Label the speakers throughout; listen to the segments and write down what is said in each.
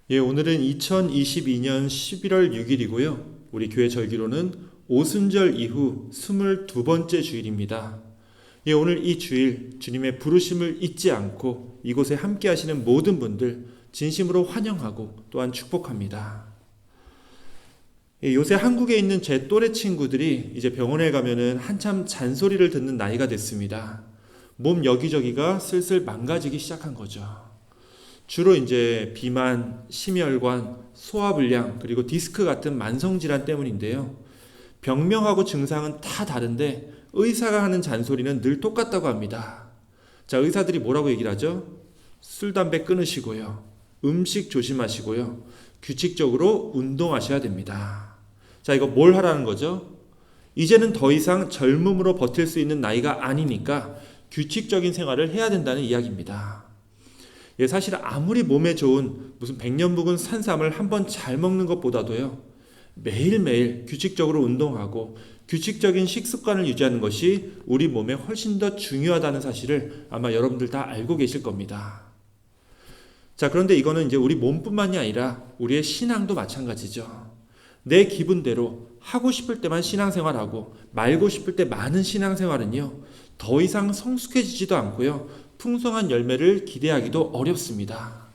Speaker 1: 오늘은 2022년 11월 6일이고요. 우리 교회 절기로는 오순절 이후 22번째 주일입니다. 오늘 이 주일 주님의 부르심을 잊지 않고 이곳에 함께 하시는 모든 분들 진심으로 환영하고 또한 축복합니다. 요새 한국에 있는 제 또래 친구들이 이제 병원에 가면은 한참 잔소리를 듣는 나이가 됐습니다. 몸 여기저기가 슬슬 망가지기 시작한 거죠. 주로 이제 비만, 심혈관, 소화불량, 그리고 디스크 같은 만성질환 때문인데요. 병명하고 증상은 다 다른데 의사가 하는 잔소리는 늘 똑같다고 합니다. 자, 의사들이 뭐라고 얘기를 하죠? 술, 담배 끊으시고요. 음식 조심하시고요. 규칙적으로 운동하셔야 됩니다. 자, 이거 뭘 하라는 거죠? 이제는 더 이상 젊음으로 버틸 수 있는 나이가 아니니까 규칙적인 생활을 해야 된다는 이야기입니다. 사실 아무리 몸에 좋은 무슨 백년묵은 산삼을 한번 잘 먹는 것보다도요, 매일매일 규칙적으로 운동하고 규칙적인 식습관을 유지하는 것이 우리 몸에 훨씬 더 중요하다는 사실을 아마 여러분들 다 알고 계실 겁니다. 자, 그런데 이거는 이제 우리 몸뿐만이 아니라 우리의 신앙도 마찬가지죠. 내 기분대로 하고 싶을 때만 신앙생활하고 말고 싶을 때 많은 신앙생활은요, 더 이상 성숙해지지도 않고요, 풍성한 열매를 기대하기도 어렵습니다.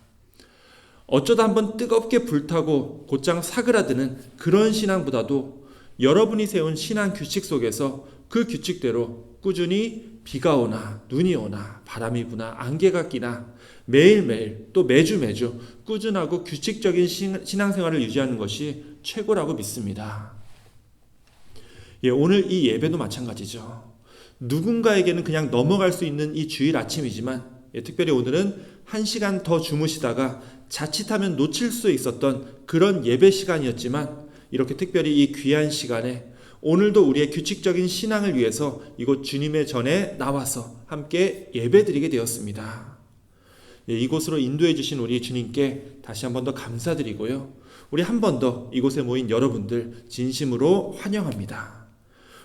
Speaker 1: 어쩌다 한번 뜨겁게 불타고 곧장 사그라드는 그런 신앙보다도 여러분이 세운 신앙 규칙 속에서 그 규칙대로 꾸준히 비가 오나 눈이 오나 바람이 부나 안개가 끼나 매일매일 또 매주 꾸준하고 규칙적인 신앙생활을 유지하는 것이 최고라고 믿습니다. 오늘 이 예배도 마찬가지죠. 누군가에게는 그냥 넘어갈 수 있는 이 주일 아침이지만 특별히 오늘은 1시간 더 주무시다가 자칫하면 놓칠 수 있었던 그런 예배 시간이었지만 이렇게 특별히 이 귀한 시간에 오늘도 우리의 규칙적인 신앙을 위해서 이곳 주님의 전에 나와서 함께 예배드리게 되었습니다. 이곳으로 인도해 주신 우리 주님께 다시 한 번 더 감사드리고요. 우리 한 번 더 이곳에 모인 여러분들 진심으로 환영합니다.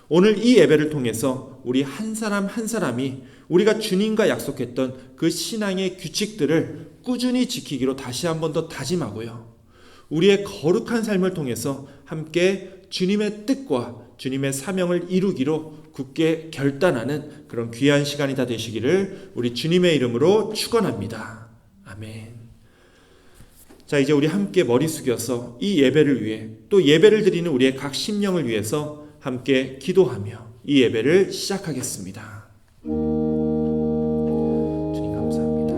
Speaker 1: 오늘 이 예배를 통해서 우리 한 사람 한 사람이 우리가 주님과 약속했던 그 신앙의 규칙들을 꾸준히 지키기로 다시 한 번 더 다짐하고요. 우리의 거룩한 삶을 통해서 함께 주님의 뜻과 주님의 사명을 이루기로 굳게 결단하는 그런 귀한 시간이 다 되시기를 우리 주님의 이름으로 축원합니다. 아멘. 자, 이제 우리 함께 머리 숙여서 이 예배를 위해 또 예배를 드리는 우리의 각 심령을 위해서 함께 기도하며 이 예배를 시작하겠습니다. 주님 감사합니다.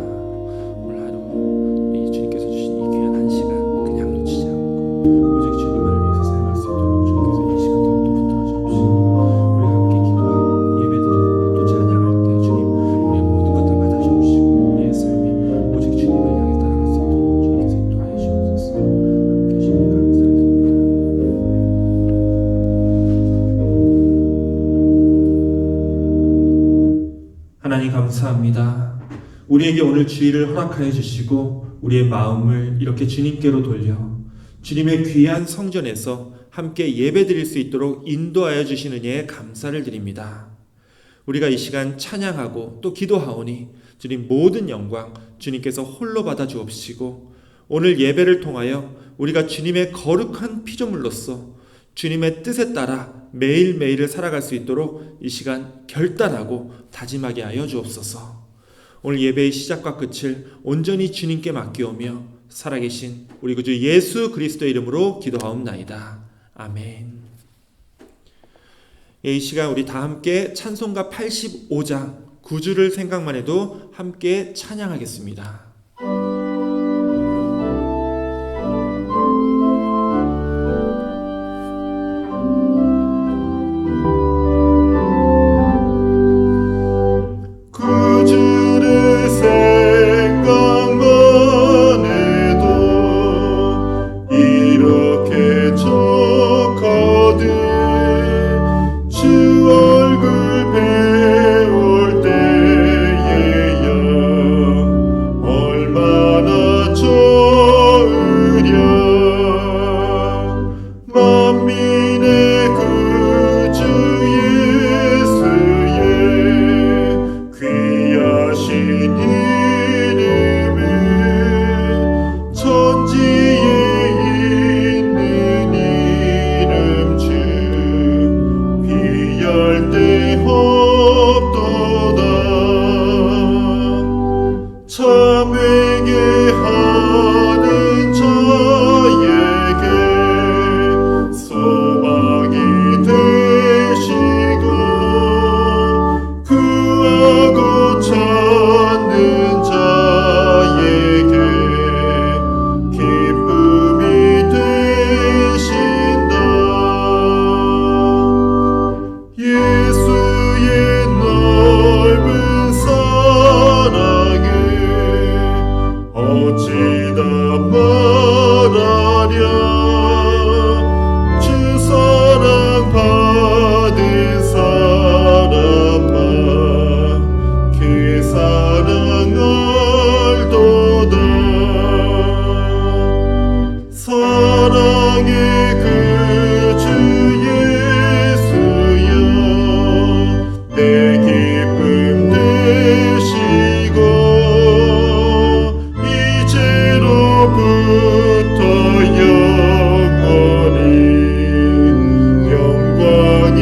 Speaker 1: 오늘 하루 이 주님께서 주신 이 귀한 한 시간 그냥 놓치지 않고 오직 주님만을 위해서 사용할 수 있도록 주님께서 이 시간 더욱더 붙들어 주시고 우리가 함께 기도하고 예배드리고 또 찬양할 때 주님 우리의 모든 것 다 받아주시고 우리의 삶이 오직 주님을 향해 따라갈 수 있도록 주님께서 인도하여 주옵소서. 함께 주님 감사드립니다. 하나님 감사합니다. 우리에게 오늘 주일을 허락하여 주시고 우리의 마음을 이렇게 주님께로 돌려 주님의 귀한 성전에서 함께 예배드릴 수 있도록 인도하여 주신 은혜에 감사를 드립니다. 우리가 이 시간 찬양하고 또 기도하오니 주님 모든 영광 주님께서 홀로 받아 주옵시고 오늘 예배를 통하여 우리가 주님의 거룩한 피조물로서 주님의 뜻에 따라 매일매일을 살아갈 수 있도록 이 시간 결단하고 다짐하게 하여 주옵소서. 오늘 예배의 시작과 끝을 온전히 주님께 맡기오며 살아계신 우리 구주 예수 그리스도의 이름으로 기도하옵나이다. 아멘. 이 시간 우리 다 함께 찬송가 85장 9주를 생각만 해도 함께 찬양하겠습니다. 참회게 하는 자에게 소망이 되시고 구하고 찾는 자에게 기쁨이 되신다. 예수의 넓은 사랑을 어찌다 말하랴. 주 사랑 받은 사람만 그 사랑 알도다. 사랑의 그 주 예수여 내 기쁨 되시고 이제로부터 영원히 영광이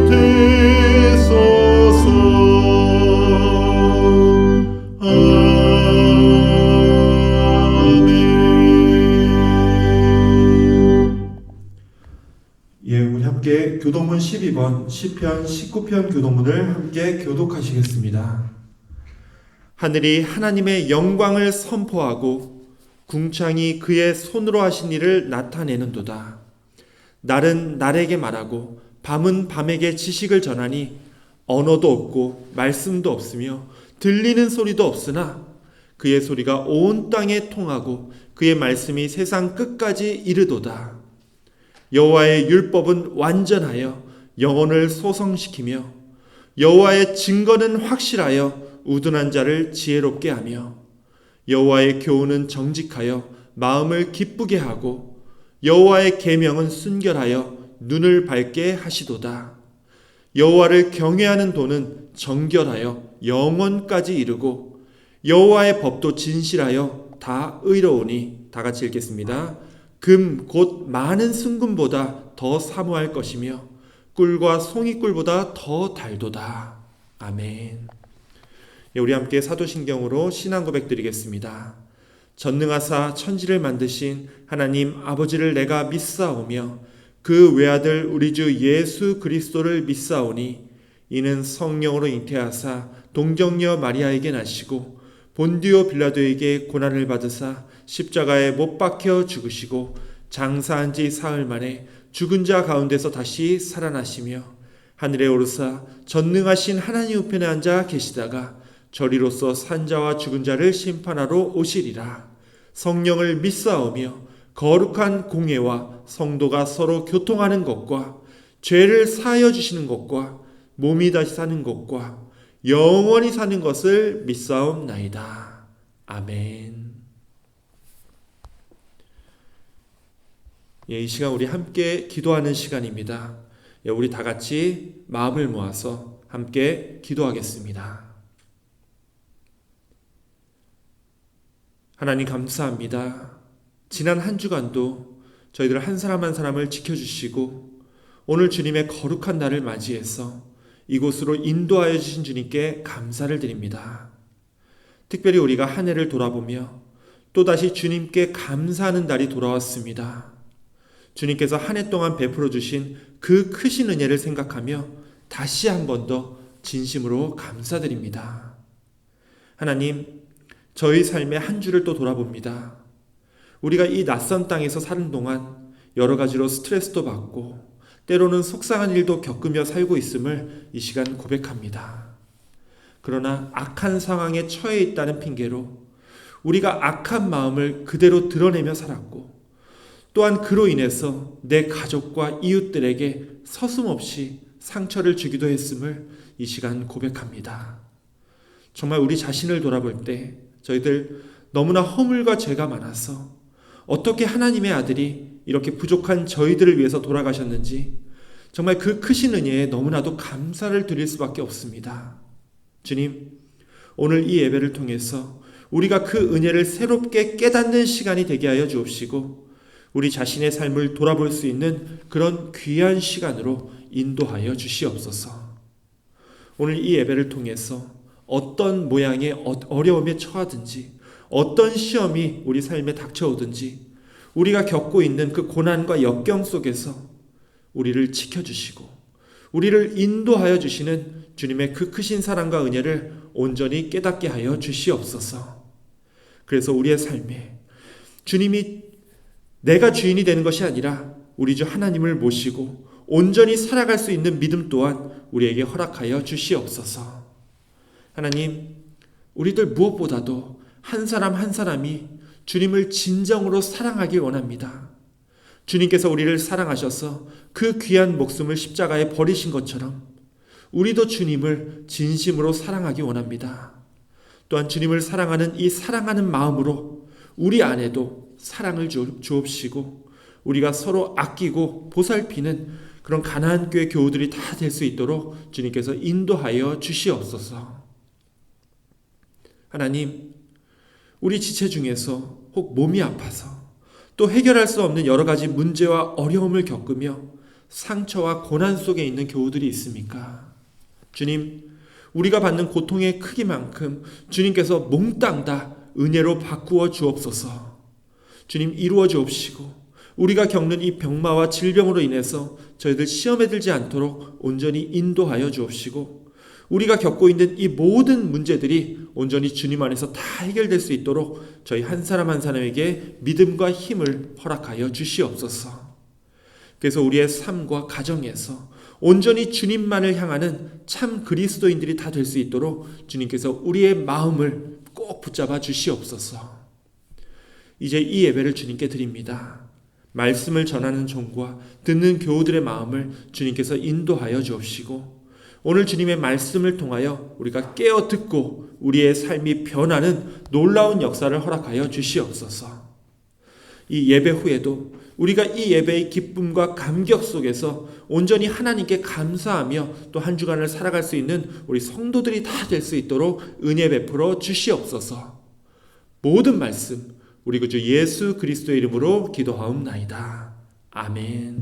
Speaker 1: 되소서. 아멘. 예, 우리 함께 교도문 12번 시편 19편 교도문을 함께 교독하시겠습니다. 하늘이 하나님의 영광을 선포하고 궁창이 그의 손으로 하신 일을 나타내는도다. 날은 날에게 말하고 밤은 밤에게 지식을 전하니 언어도 없고 말씀도 없으며 들리는 소리도 없으나 그의 소리가 온 땅에 통하고 그의 말씀이 세상 끝까지 이르도다. 여호와의 율법은 완전하여 영혼을 소성시키며 여호와의 증거는 확실하여 우둔한 자를 지혜롭게 하며 여호와의 교훈은 정직하여 마음을 기쁘게 하고 여호와의 계명은 순결하여 눈을 밝게 하시도다. 여호와를 경외하는 도는 정결하여 영원까지 이르고 여호와의 법도 진실하여 다 의로우니. 다 같이 읽겠습니다. 금 곧 많은 순금보다 더 사모할 것이며 꿀과 송이꿀보다 더 달도다. 아멘. 우리 함께 사도신경으로 신앙 고백 드리겠습니다. 전능하사 천지를 만드신 하나님 아버지를 내가 믿사오며 그 외아들 우리 주 예수 그리스도를 믿사오니 이는 성령으로 잉태하사 동정녀 마리아에게 나시고 본디오 빌라도에게 고난을 받으사 십자가에 못 박혀 죽으시고 장사한 지 사흘 만에 죽은 자 가운데서 다시 살아나시며 하늘에 오르사 전능하신 하나님 우편에 앉아 계시다가 저리로서 산자와 죽은 자를 심판하러 오시리라. 성령을 믿사오며 거룩한 공예와 성도가 서로 교통하는 것과 죄를 사하여 주시는 것과 몸이 다시 사는 것과 영원히 사는 것을 믿사옵나이다. 아멘. 이 시간 우리 함께 기도하는 시간입니다. 우리 다 같이 마음을 모아서 함께 기도하겠습니다. 하나님 감사합니다. 지난 한 주간도 저희들 한 사람 한 사람을 지켜주시고 오늘 주님의 거룩한 날을 맞이해서 이곳으로 인도하여 주신 주님께 감사를 드립니다. 특별히 우리가 한 해를 돌아보며 또다시 주님께 감사하는 날이 돌아왔습니다. 주님께서 한 해 동안 베풀어 주신 그 크신 은혜를 생각하며 다시 한 번 더 진심으로 감사드립니다. 하나님, 저희 삶의 한 주를 또 돌아봅니다. 우리가 이 낯선 땅에서 사는 동안 여러 가지로 스트레스도 받고 때로는 속상한 일도 겪으며 살고 있음을 이 시간 고백합니다. 그러나 악한 상황에 처해 있다는 핑계로 우리가 악한 마음을 그대로 드러내며 살았고 또한 그로 인해서 내 가족과 이웃들에게 서슴없이 상처를 주기도 했음을 이 시간 고백합니다. 정말 우리 자신을 돌아볼 때 저희들 너무나 허물과 죄가 많아서 어떻게 하나님의 아들이 이렇게 부족한 저희들을 위해서 돌아가셨는지 정말 그 크신 은혜에 너무나도 감사를 드릴 수밖에 없습니다. 주님, 오늘 이 예배를 통해서 우리가 그 은혜를 새롭게 깨닫는 시간이 되게 하여 주옵시고 우리 자신의 삶을 돌아볼 수 있는 그런 귀한 시간으로 인도하여 주시옵소서. 오늘 이 예배를 통해서 어떤 모양의 어려움에 처하든지, 어떤 시험이 우리 삶에 닥쳐오든지, 우리가 겪고 있는 그 고난과 역경 속에서 우리를 지켜주시고 우리를 인도하여 주시는 주님의 그 크신 사랑과 은혜를 온전히 깨닫게 하여 주시옵소서. 그래서 우리의 삶에 주님이 내가 주인이 되는 것이 아니라 우리 주 하나님을 모시고 온전히 살아갈 수 있는 믿음 또한 우리에게 허락하여 주시옵소서. 하나님, 우리들 무엇보다도 한 사람 한 사람이 주님을 진정으로 사랑하길 원합니다. 주님께서 우리를 사랑하셔서 그 귀한 목숨을 십자가에 버리신 것처럼 우리도 주님을 진심으로 사랑하기 원합니다. 또한 주님을 사랑하는 이 사랑하는 마음으로 우리 안에도 사랑을 주옵시고 우리가 서로 아끼고 보살피는 그런 가나안 교회 교우들이 다 될 수 있도록 주님께서 인도하여 주시옵소서. 하나님, 우리 지체 중에서 혹 몸이 아파서 또 해결할 수 없는 여러 가지 문제와 어려움을 겪으며 상처와 고난 속에 있는 교우들이 있습니까? 주님, 우리가 받는 고통의 크기만큼 주님께서 몽땅 다 은혜로 바꾸어 주옵소서. 주님, 이루어 주옵시고 우리가 겪는 이 병마와 질병으로 인해서 저희들 시험에 들지 않도록 온전히 인도하여 주옵시고 우리가 겪고 있는 이 모든 문제들이 온전히 주님 안에서 다 해결될 수 있도록 저희 한 사람 한 사람에게 믿음과 힘을 허락하여 주시옵소서. 그래서 우리의 삶과 가정에서 온전히 주님만을 향하는 참 그리스도인들이 다 될 수 있도록 주님께서 우리의 마음을 꼭 붙잡아 주시옵소서. 이제 이 예배를 주님께 드립니다. 말씀을 전하는 종과 듣는 교우들의 마음을 주님께서 인도하여 주옵시고 오늘 주님의 말씀을 통하여 우리가 깨어 듣고 우리의 삶이 변하는 놀라운 역사를 허락하여 주시옵소서. 이 예배 후에도 우리가 이 예배의 기쁨과 감격 속에서 온전히 하나님께 감사하며 또 한 주간을 살아갈 수 있는 우리 성도들이 다 될 수 있도록 은혜 베풀어 주시옵소서. 모든 말씀 우리 구주 예수 그리스도의 이름으로 기도하옵나이다. 아멘.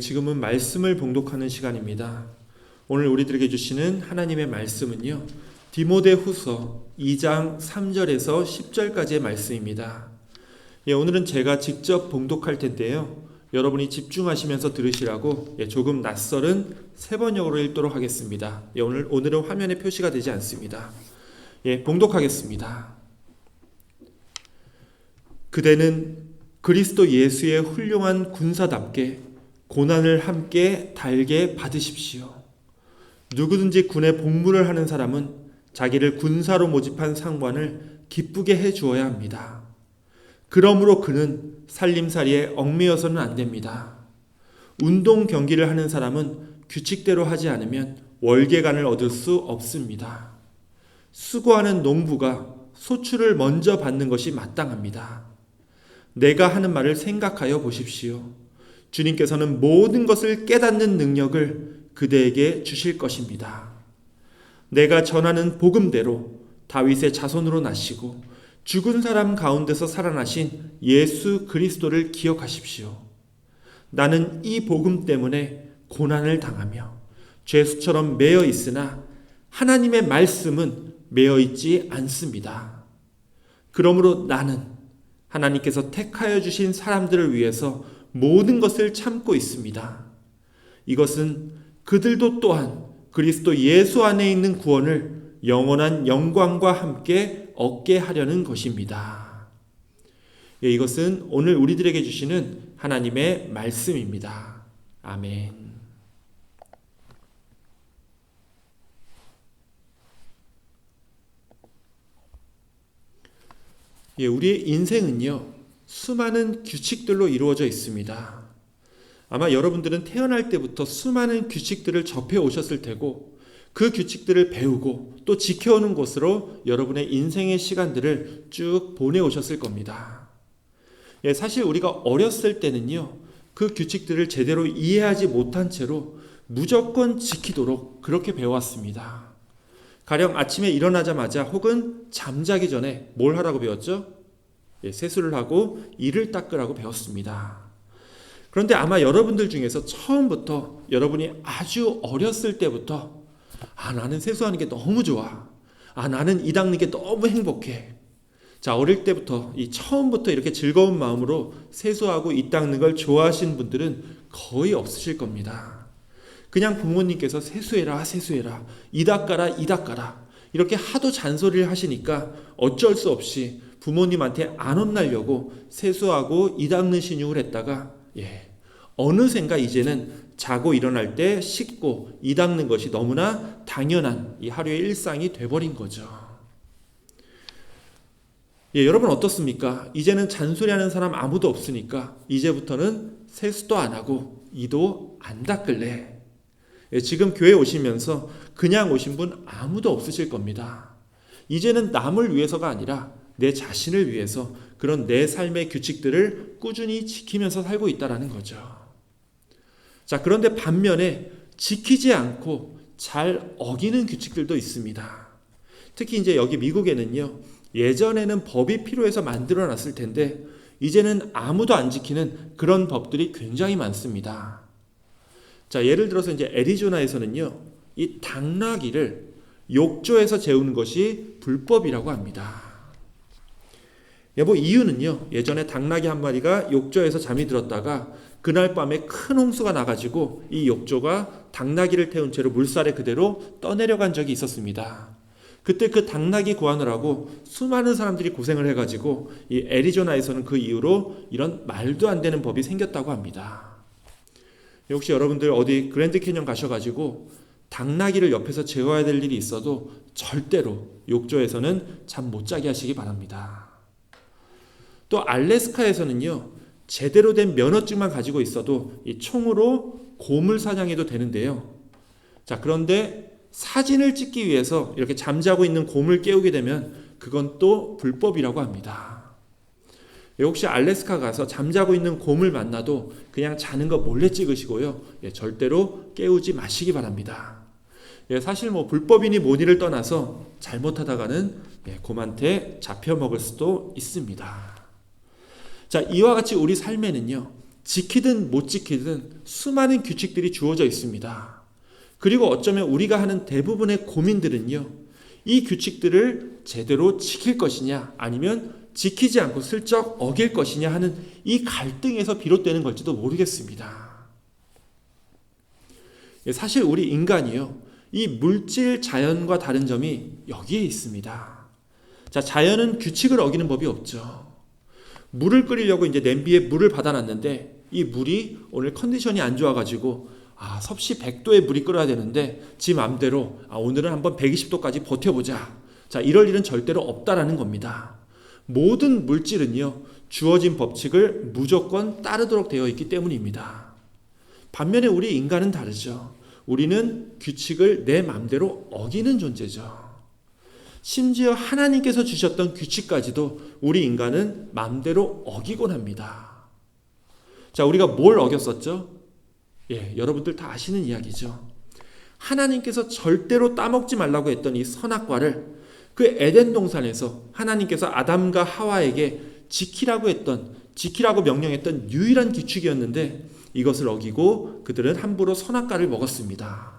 Speaker 1: 지금은 말씀을 봉독하는 시간입니다. 오늘 우리들에게 주시는 하나님의 말씀은요, 디모데후서 2장 3절에서 10절까지의 말씀입니다. 오늘은 제가 직접 봉독할 텐데요, 여러분이 집중하시면서 들으시라고 조금 낯설은 세 번역으로 읽도록 하겠습니다. 오늘은 화면에 표시가 되지 않습니다. 봉독하겠습니다. 그대는 그리스도 예수의 훌륭한 군사답게 고난을 함께 달게 받으십시오. 누구든지 군에 복무를 하는 사람은 자기를 군사로 모집한 상관을 기쁘게 해 주어야 합니다. 그러므로 그는 살림살이에 얽매여서는 안 됩니다. 운동 경기를 하는 사람은 규칙대로 하지 않으면 월계관을 얻을 수 없습니다. 수고하는 농부가 소출을 먼저 받는 것이 마땅합니다. 내가 하는 말을 생각하여 보십시오. 주님께서는 모든 것을 깨닫는 능력을 그대에게 주실 것입니다. 내가 전하는 복음대로 다윗의 자손으로 나시고 죽은 사람 가운데서 살아나신 예수 그리스도를 기억하십시오. 나는 이 복음 때문에 고난을 당하며 죄수처럼 매여 있으나 하나님의 말씀은 매여 있지 않습니다. 그러므로 나는 하나님께서 택하여 주신 사람들을 위해서 모든 것을 참고 있습니다. 이것은 그들도 또한 그리스도 예수 안에 있는 구원을 영원한 영광과 함께 얻게 하려는 것입니다. 이것은 오늘 우리들에게 주시는 하나님의 말씀입니다. 아멘. 우리의 인생은요, 수많은 규칙들로 이루어져 있습니다. 아마 여러분들은 태어날 때부터 수많은 규칙들을 접해 오셨을 테고 그 규칙들을 배우고 또 지켜오는 것으로 여러분의 인생의 시간들을 쭉 보내오셨을 겁니다. 사실 우리가 어렸을 때는요, 그 규칙들을 제대로 이해하지 못한 채로 무조건 지키도록 그렇게 배워왔습니다. 가령 아침에 일어나자마자 혹은 잠자기 전에 뭘 하라고 배웠죠? 세수를 하고 이를 닦으라고 배웠습니다. 그런데 아마 여러분들 중에서 처음부터 여러분이 아주 어렸을 때부터 나는 세수하는 게 너무 좋아. 나는 이 닦는 게 너무 행복해. 자, 어릴 때부터 처음부터 이렇게 즐거운 마음으로 세수하고 이 닦는 걸 좋아하시는 분들은 거의 없으실 겁니다. 그냥 부모님께서 세수해라 이 닦아라 이렇게 하도 잔소리를 하시니까 어쩔 수 없이 부모님한테 안 혼나려고 세수하고 이 닦는 신용을 했다가 어느샌가 이제는 자고 일어날 때 씻고 이 닦는 것이 너무나 당연한 이 하루의 일상이 돼버린 거죠. 여러분 어떻습니까? 이제는 잔소리하는 사람 아무도 없으니까 이제부터는 세수도 안 하고 이도 안 닦을래. 지금 교회 오시면서 그냥 오신 분 아무도 없으실 겁니다. 이제는 남을 위해서가 아니라 내 자신을 위해서 그런 내 삶의 규칙들을 꾸준히 지키면서 살고 있다는 거죠. 자, 그런데 반면에 지키지 않고 잘 어기는 규칙들도 있습니다. 특히 이제 여기 미국에는요, 예전에는 법이 필요해서 만들어 놨을 텐데 이제는 아무도 안 지키는 그런 법들이 굉장히 많습니다. 자, 예를 들어서 이제 애리조나에서는요, 이 당나귀를 욕조에서 재우는 것이 불법이라고 합니다. 이유는요, 예전에 당나귀 한 마리가 욕조에서 잠이 들었다가 그날 밤에 큰 홍수가 나가지고 이 욕조가 당나귀를 태운 채로 물살에 그대로 떠내려간 적이 있었습니다. 그때 그 당나귀 구하느라고 수많은 사람들이 고생을 해가지고 이 애리조나에서는 그 이후로 이런 말도 안 되는 법이 생겼다고 합니다. 혹시 여러분들 어디 그랜드 캐년 가셔가지고 당나귀를 옆에서 재워야 될 일이 있어도 절대로 욕조에서는 잠 못 자게 하시기 바랍니다. 또 알래스카에서는요, 제대로 된 면허증만 가지고 있어도 이 총으로 곰을 사냥해도 되는데요. 자, 그런데 사진을 찍기 위해서 이렇게 잠자고 있는 곰을 깨우게 되면 그건 또 불법이라고 합니다. 혹시 알래스카 가서 잠자고 있는 곰을 만나도 그냥 자는 거 몰래 찍으시고요. 절대로 깨우지 마시기 바랍니다. 사실 불법이니 뭐니를 떠나서 잘못하다가는 곰한테 잡혀먹을 수도 있습니다. 자, 이와 같이 우리 삶에는요, 지키든 못 지키든 수많은 규칙들이 주어져 있습니다. 그리고 어쩌면 우리가 하는 대부분의 고민들은요, 이 규칙들을 제대로 지킬 것이냐 아니면 지키지 않고 슬쩍 어길 것이냐 하는 이 갈등에서 비롯되는 걸지도 모르겠습니다. 사실 우리 인간이요, 이 물질 자연과 다른 점이 여기에 있습니다. 자, 자연은 규칙을 어기는 법이 없죠. 물을 끓이려고 이제 냄비에 물을 받아놨는데 이 물이 오늘 컨디션이 안 좋아가지고 섭씨 100도의 물이 끓어야 되는데 지 맘대로 오늘은 한번 120도까지 버텨보자. 자, 이럴 일은 절대로 없다라는 겁니다. 모든 물질은요, 주어진 법칙을 무조건 따르도록 되어 있기 때문입니다. 반면에 우리 인간은 다르죠. 우리는 규칙을 내 맘대로 어기는 존재죠. 심지어 하나님께서 주셨던 규칙까지도 우리 인간은 맘대로 어기곤 합니다. 자, 우리가 뭘 어겼었죠? 여러분들 다 아시는 이야기죠. 하나님께서 절대로 따먹지 말라고 했던 이 선악과를 그 에덴 동산에서 하나님께서 아담과 하와에게 지키라고 명령했던 유일한 규칙이었는데 이것을 어기고 그들은 함부로 선악과를 먹었습니다.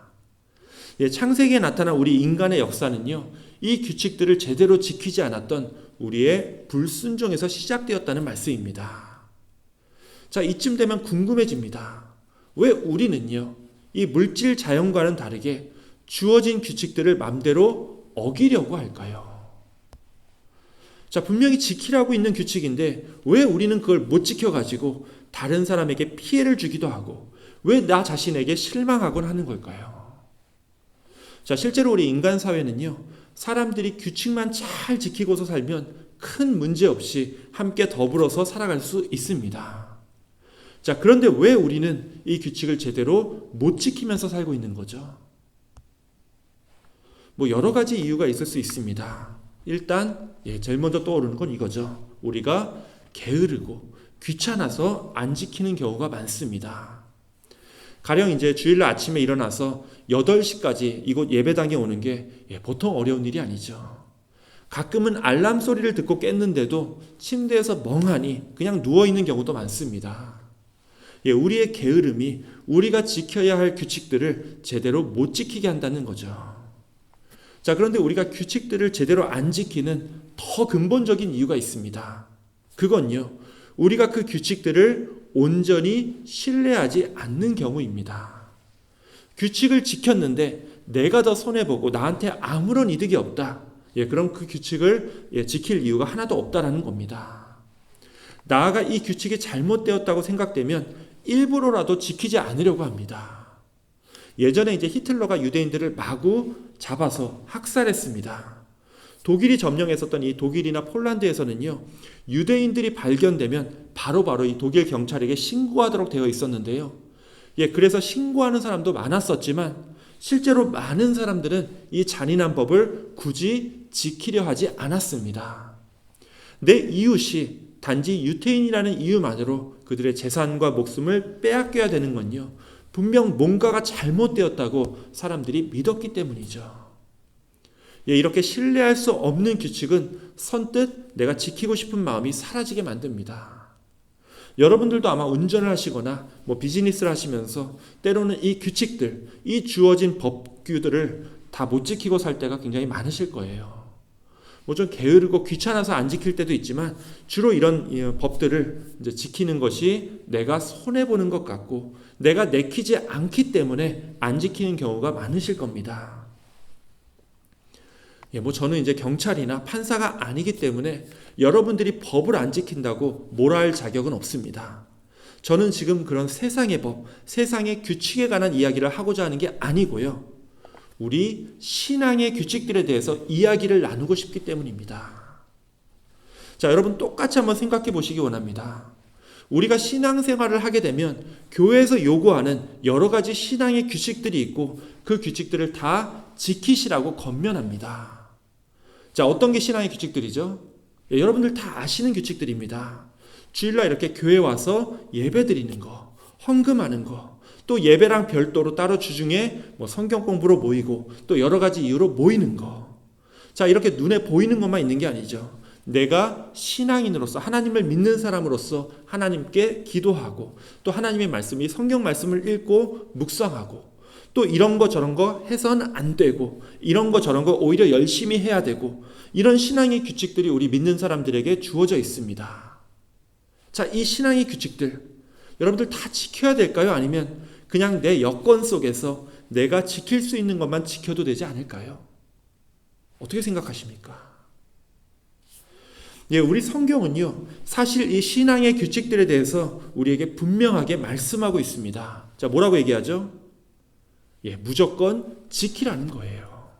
Speaker 1: 창세기에 나타난 우리 인간의 역사는요, 이 규칙들을 제대로 지키지 않았던 우리의 불순종에서 시작되었다는 말씀입니다. 자, 이쯤 되면 궁금해집니다. 왜 우리는요, 이 물질 자연과는 다르게 주어진 규칙들을 맘대로 어기려고 할까요? 자, 분명히 지키라고 있는 규칙인데 왜 우리는 그걸 못 지켜가지고 다른 사람에게 피해를 주기도 하고 왜 나 자신에게 실망하곤 하는 걸까요? 자, 실제로 우리 인간 사회는요, 사람들이 규칙만 잘 지키고서 살면 큰 문제 없이 함께 더불어서 살아갈 수 있습니다. 자, 그런데 왜 우리는 이 규칙을 제대로 못 지키면서 살고 있는 거죠? 뭐 여러 가지 이유가 있을 수 있습니다. 일단 제일 먼저 떠오르는 건 이거죠. 우리가 게으르고 귀찮아서 안 지키는 경우가 많습니다. 가령 이제 주일날 아침에 일어나서 8시까지 이곳 예배당에 오는 게 보통 어려운 일이 아니죠. 가끔은 알람 소리를 듣고 깼는데도 침대에서 멍하니 그냥 누워있는 경우도 많습니다. 우리의 게으름이 우리가 지켜야 할 규칙들을 제대로 못 지키게 한다는 거죠. 자, 그런데 우리가 규칙들을 제대로 안 지키는 더 근본적인 이유가 있습니다. 그건요, 우리가 그 규칙들을 온전히 신뢰하지 않는 경우입니다. 규칙을 지켰는데 내가 더 손해보고 나한테 아무런 이득이 없다. 그럼 그 규칙을 지킬 이유가 하나도 없다라는 겁니다. 나아가 이 규칙이 잘못되었다고 생각되면 일부러라도 지키지 않으려고 합니다. 예전에 이제 히틀러가 유대인들을 마구 잡아서 학살했습니다. 독일이 점령했었던 이 독일이나 폴란드에서는요, 유대인들이 발견되면 바로바로 이 독일 경찰에게 신고하도록 되어 있었는데요. 그래서 신고하는 사람도 많았었지만 실제로 많은 사람들은 이 잔인한 법을 굳이 지키려 하지 않았습니다. 내 이웃이 단지 유태인이라는 이유만으로 그들의 재산과 목숨을 빼앗겨야 되는 건요, 분명 뭔가가 잘못되었다고 사람들이 믿었기 때문이죠. 이렇게 신뢰할 수 없는 규칙은 선뜻 내가 지키고 싶은 마음이 사라지게 만듭니다. 여러분들도 아마 운전을 하시거나 비즈니스를 하시면서 때로는 이 규칙들, 이 주어진 법규들을 다 못 지키고 살 때가 굉장히 많으실 거예요. 좀 게으르고 귀찮아서 안 지킬 때도 있지만 주로 이런 법들을 이제 지키는 것이 내가 손해보는 것 같고 내가 내키지 않기 때문에 안 지키는 경우가 많으실 겁니다. 저는 이제 경찰이나 판사가 아니기 때문에 여러분들이 법을 안 지킨다고 뭐라 할 자격은 없습니다. 저는 지금 그런 세상의 법, 세상의 규칙에 관한 이야기를 하고자 하는 게 아니고요. 우리 신앙의 규칙들에 대해서 이야기를 나누고 싶기 때문입니다. 자, 여러분 똑같이 한번 생각해 보시기 원합니다. 우리가 신앙생활을 하게 되면 교회에서 요구하는 여러 가지 신앙의 규칙들이 있고 그 규칙들을 다 지키시라고 권면합니다. 자, 어떤 게 신앙의 규칙들이죠? 여러분들 다 아시는 규칙들입니다. 주일날 이렇게 교회 와서 예배 드리는 거, 헌금하는 거, 또 예배랑 별도로 따로 주중에 성경 공부로 모이고 또 여러 가지 이유로 모이는 거. 자, 이렇게 눈에 보이는 것만 있는 게 아니죠. 내가 신앙인으로서 하나님을 믿는 사람으로서 하나님께 기도하고 또 하나님의 말씀이 성경 말씀을 읽고 묵상하고 또 이런 거 저런 거 해서는 안 되고 이런 거 저런 거 오히려 열심히 해야 되고 이런 신앙의 규칙들이 우리 믿는 사람들에게 주어져 있습니다. 자, 이 신앙의 규칙들 여러분들 다 지켜야 될까요? 아니면 그냥 내 여건 속에서 내가 지킬 수 있는 것만 지켜도 되지 않을까요? 어떻게 생각하십니까? 우리 성경은요, 사실 이 신앙의 규칙들에 대해서 우리에게 분명하게 말씀하고 있습니다. 자, 뭐라고 얘기하죠? 무조건 지키라는 거예요.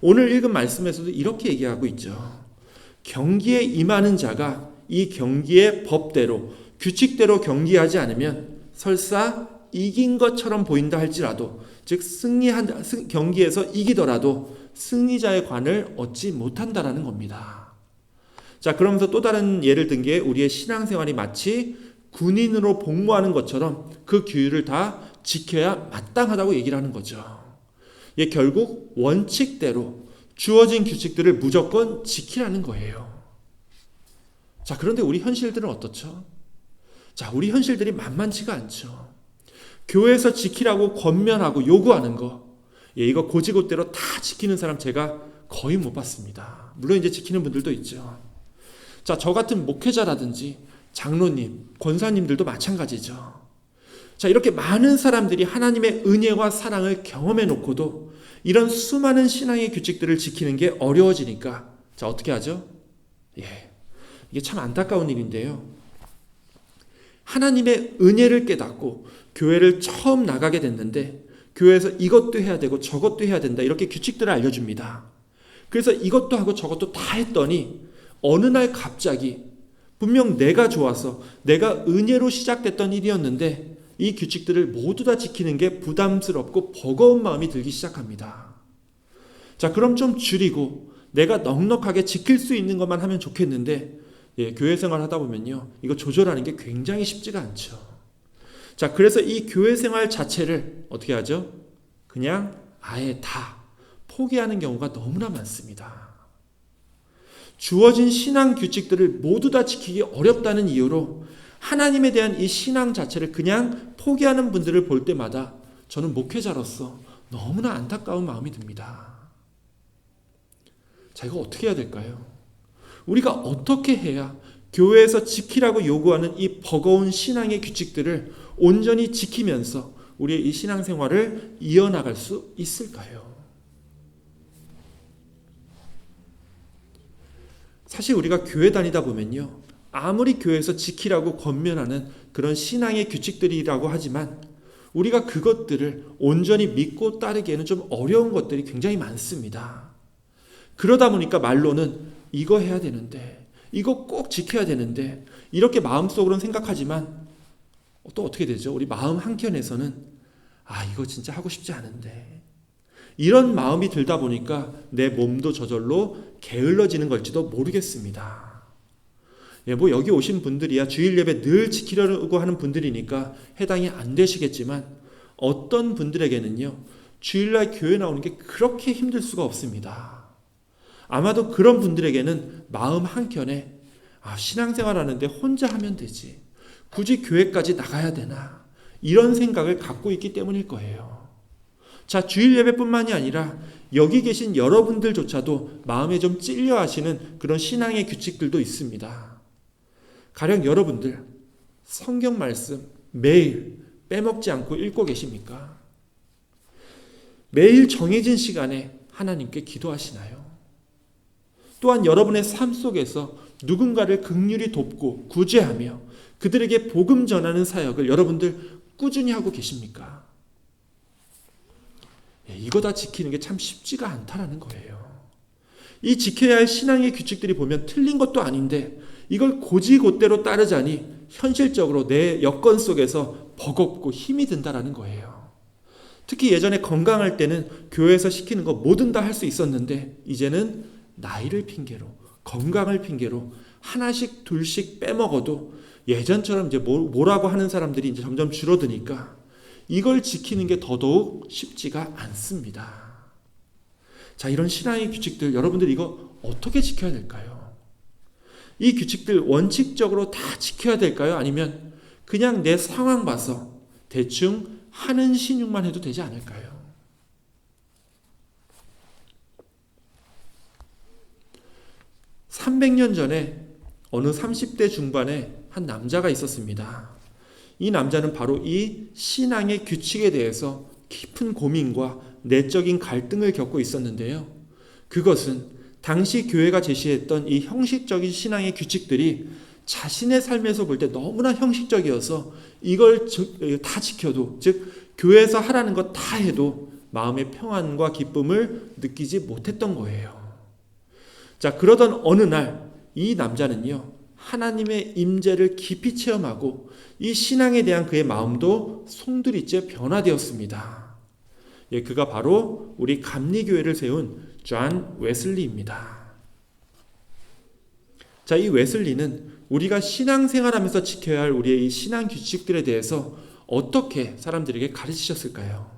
Speaker 1: 오늘 읽은 말씀에서도 이렇게 얘기하고 있죠. 경기에 임하는 자가 이 경기의 법대로, 규칙대로 경기하지 않으면 설사 이긴 것처럼 보인다 할지라도, 즉 경기에서 이기더라도 승리자의 관을 얻지 못한다라는 겁니다. 자, 그러면서 또 다른 예를 든 게 우리의 신앙생활이 마치 군인으로 복무하는 것처럼 그 규율을 다 지켜야 마땅하다고 얘기를 하는 거죠. 결국 원칙대로 주어진 규칙들을 무조건 지키라는 거예요. 자, 그런데 우리 현실들은 어떻죠? 자, 우리 현실들이 만만치가 않죠. 교회에서 지키라고 권면하고 요구하는 거, 이거 고지고대로 다 지키는 사람 제가 거의 못 봤습니다. 물론 이제 지키는 분들도 있죠. 자, 저 같은 목회자라든지 장로님, 권사님들도 마찬가지죠. 자, 이렇게 많은 사람들이 하나님의 은혜와 사랑을 경험해 놓고도 이런 수많은 신앙의 규칙들을 지키는 게 어려워지니까 자, 어떻게 하죠? 이게 참 안타까운 일인데요. 하나님의 은혜를 깨닫고 교회를 처음 나가게 됐는데 교회에서 이것도 해야 되고 저것도 해야 된다 이렇게 규칙들을 알려줍니다. 그래서 이것도 하고 저것도 다 했더니 어느 날 갑자기 분명 내가 좋아서 내가 은혜로 시작됐던 일이었는데 이 규칙들을 모두 다 지키는 게 부담스럽고 버거운 마음이 들기 시작합니다. 자, 그럼 좀 줄이고 내가 넉넉하게 지킬 수 있는 것만 하면 좋겠는데, 교회 생활 하다 보면요, 이거 조절하는 게 굉장히 쉽지가 않죠. 자, 그래서 이 교회 생활 자체를 어떻게 하죠? 그냥 아예 다 포기하는 경우가 너무나 많습니다. 주어진 신앙 규칙들을 모두 다 지키기 어렵다는 이유로 하나님에 대한 이 신앙 자체를 그냥 포기하는 분들을 볼 때마다 저는 목회자로서 너무나 안타까운 마음이 듭니다. 자, 이거 어떻게 해야 될까요? 우리가 어떻게 해야 교회에서 지키라고 요구하는 이 버거운 신앙의 규칙들을 온전히 지키면서 우리의 이 신앙생활을 이어나갈 수 있을까요? 사실 우리가 교회 다니다 보면요, 아무리 교회에서 지키라고 권면하는 그런 신앙의 규칙들이라고 하지만 우리가 그것들을 온전히 믿고 따르기에는 좀 어려운 것들이 굉장히 많습니다. 그러다 보니까 말로는 이거 해야 되는데, 이거 꼭 지켜야 되는데, 이렇게 마음속으로는 생각하지만 또 어떻게 되죠? 우리 마음 한켠에서는 이거 진짜 하고 싶지 않은데, 이런 마음이 들다 보니까 내 몸도 저절로 게을러지는 걸지도 모르겠습니다. 여기 오신 분들이야 주일 예배 늘 지키려고 하는 분들이니까 해당이 안 되시겠지만, 어떤 분들에게는요, 주일날 교회 나오는 게 그렇게 힘들 수가 없습니다. 아마도 그런 분들에게는 마음 한켠에 신앙생활 하는데 혼자 하면 되지, 굳이 교회까지 나가야 되나, 이런 생각을 갖고 있기 때문일 거예요. 자, 주일 예배뿐만이 아니라 여기 계신 여러분들조차도 마음에 좀 찔려 하시는 그런 신앙의 규칙들도 있습니다. 가령 여러분들 성경 말씀 매일 빼먹지 않고 읽고 계십니까? 매일 정해진 시간에 하나님께 기도하시나요? 또한 여러분의 삶 속에서 누군가를 긍휼히 돕고 구제하며 그들에게 복음 전하는 사역을 여러분들 꾸준히 하고 계십니까? 이거 다 지키는 게 참 쉽지가 않다라는 거예요. 이 지켜야 할 신앙의 규칙들이 보면 틀린 것도 아닌데 이걸 고지고대로 따르자니 현실적으로 내 여건 속에서 버겁고 힘이 든다라는 거예요. 특히 예전에 건강할 때는 교회에서 시키는 거 뭐든 다 할 수 있었는데 이제는 나이를 핑계로, 건강을 핑계로 하나씩 둘씩 빼먹어도 예전처럼 이제 뭐라고 하는 사람들이 이제 점점 줄어드니까 이걸 지키는 게 더더욱 쉽지가 않습니다. 자, 이런 신앙의 규칙들 여러분들 이거 어떻게 지켜야 될까요? 이 규칙들 원칙적으로 다 지켜야 될까요? 아니면 그냥 내 상황 봐서 대충 하는 신용만 해도 되지 않을까요? (300년) 전에 어느 30대 중반의 한 남자가 있었습니다. 이 남자는 바로 이 신앙의 규칙에 대해서 깊은 고민과 내적인 갈등을 겪고 있었는데요. 그것은 당시 교회가 제시했던 이 형식적인 신앙의 규칙들이 자신의 삶에서 볼 때 너무나 형식적이어서 이걸 다 지켜도, 즉 교회에서 하라는 것 다 해도 마음의 평안과 기쁨을 느끼지 못했던 거예요. 자, 그러던 어느 날 이 남자는요, 하나님의 임재를 깊이 체험하고 이 신앙에 대한 그의 마음도 송두리째 변화되었습니다. 그가 바로 우리 감리교회를 세운 존 웨슬리입니다. 자, 이 웨슬리는 우리가 신앙생활하면서 지켜야 할 우리의 이 신앙 규칙들에 대해서 어떻게 사람들에게 가르치셨을까요?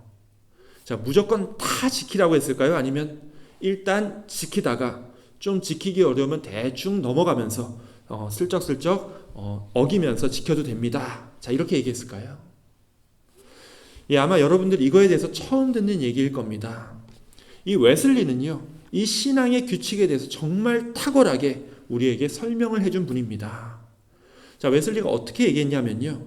Speaker 1: 자, 무조건 다 지키라고 했을까요? 아니면 일단 지키다가 좀 지키기 어려우면 대충 넘어가면서 슬쩍슬쩍 어기면서 지켜도 됩니다. 자, 이렇게 얘기했을까요? 아마 여러분들 이거에 대해서 처음 듣는 얘기일 겁니다. 이 웨슬리는요, 이 신앙의 규칙에 대해서 정말 탁월하게 우리에게 설명을 해준 분입니다. 자, 웨슬리가 어떻게 얘기했냐면요,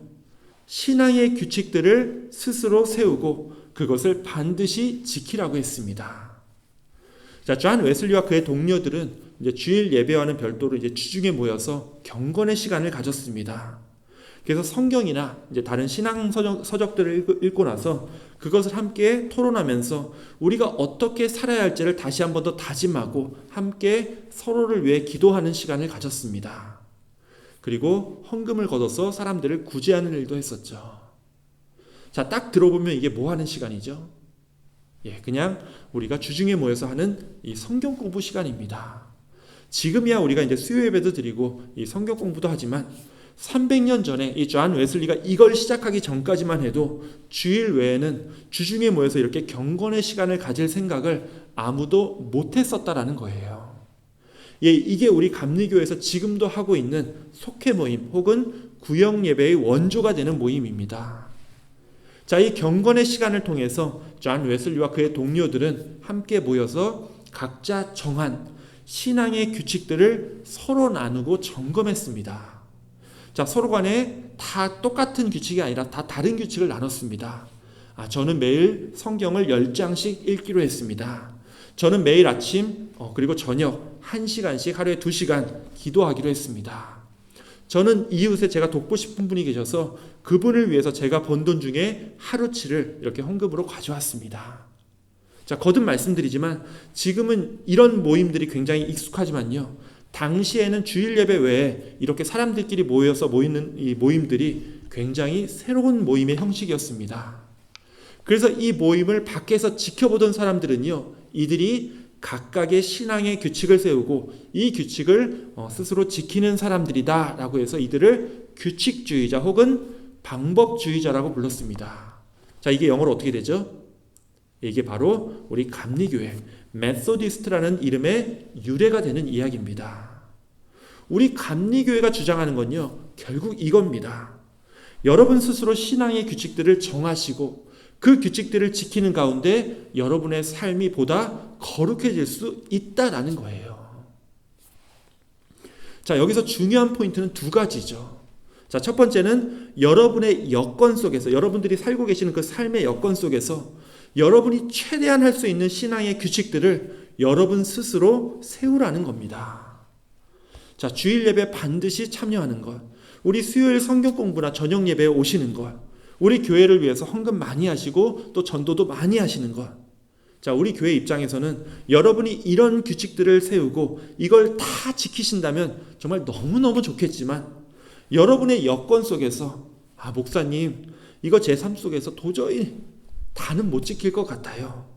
Speaker 1: 신앙의 규칙들을 스스로 세우고 그것을 반드시 지키라고 했습니다. 자, 존 웨슬리와 그의 동료들은 이제 주일 예배와는 별도로 이제 주중에 모여서 경건의 시간을 가졌습니다. 그래서 성경이나 이제 다른 신앙 서적들을 읽고 나서 그것을 함께 토론하면서 우리가 어떻게 살아야 할지를 다시 한 번 더 다짐하고 함께 서로를 위해 기도하는 시간을 가졌습니다. 그리고 헌금을 걷어서 사람들을 구제하는 일도 했었죠. 자, 딱 들어보면 이게 뭐 하는 시간이죠? 그냥 우리가 주중에 모여서 하는 이 성경 공부 시간입니다. 지금이야 우리가 이제 수요 예배도 드리고 이 성경 공부도 하지만 300년 전에 이 존 웨슬리가 이걸 시작하기 전까지만 해도 주일 외에는 주중에 모여서 이렇게 경건의 시간을 가질 생각을 아무도 못했었다라는 거예요. 이게 우리 감리교에서 지금도 하고 있는 속회 모임 혹은 구역 예배의 원조가 되는 모임입니다. 자, 이 경건의 시간을 통해서 존 웨슬리와 그의 동료들은 함께 모여서 각자 정한 신앙의 규칙들을 서로 나누고 점검했습니다. 자, 서로 간에 다 똑같은 규칙이 아니라 다 다른 규칙을 나눴습니다. 저는 매일 성경을 10장씩 읽기로 했습니다. 저는 매일 아침 그리고 저녁 1시간씩 하루에 2시간 기도하기로 했습니다. 저는 이웃에 제가 돕고 싶은 분이 계셔서 그분을 위해서 제가 번 돈 중에 하루치를 이렇게 헌금으로 가져왔습니다. 자, 거듭 말씀드리지만 지금은 이런 모임들이 굉장히 익숙하지만요, 당시에는 주일 예배 외에 이렇게 사람들끼리 모여서 모이는 이 모임들이 굉장히 새로운 모임의 형식이었습니다. 그래서 이 모임을 밖에서 지켜보던 사람들은요, 이들이 각각의 신앙의 규칙을 세우고 이 규칙을 스스로 지키는 사람들이다 라고 해서 이들을 규칙주의자 혹은 방법주의자라고 불렀습니다. 자, 이게 영어로 어떻게 되죠? 이게 바로 우리 감리교회 메소디스트라는 이름의 유래가 되는 이야기입니다. 우리 감리교회가 주장하는 건요, 결국 이겁니다. 여러분 스스로 신앙의 규칙들을 정하시고 그 규칙들을 지키는 가운데 여러분의 삶이 보다 거룩해질 수 있다라는 거예요. 자, 여기서 중요한 포인트는 두 가지죠. 자, 첫 번째는 여러분의 여건 속에서, 여러분들이 살고 계시는 그 삶의 여건 속에서 여러분이 최대한 할 수 있는 신앙의 규칙들을 여러분 스스로 세우라는 겁니다. 자, 주일 예배 반드시 참여하는 것, 우리 수요일 성경 공부나 저녁 예배에 오시는 것, 우리 교회를 위해서 헌금 많이 하시고 또 전도도 많이 하시는 것. 자, 우리 교회 입장에서는 여러분이 이런 규칙들을 세우고 이걸 다 지키신다면 정말 너무너무 좋겠지만, 여러분의 여건 속에서 목사님 이거 제 삶 속에서 도저히 다는 못 지킬 것 같아요.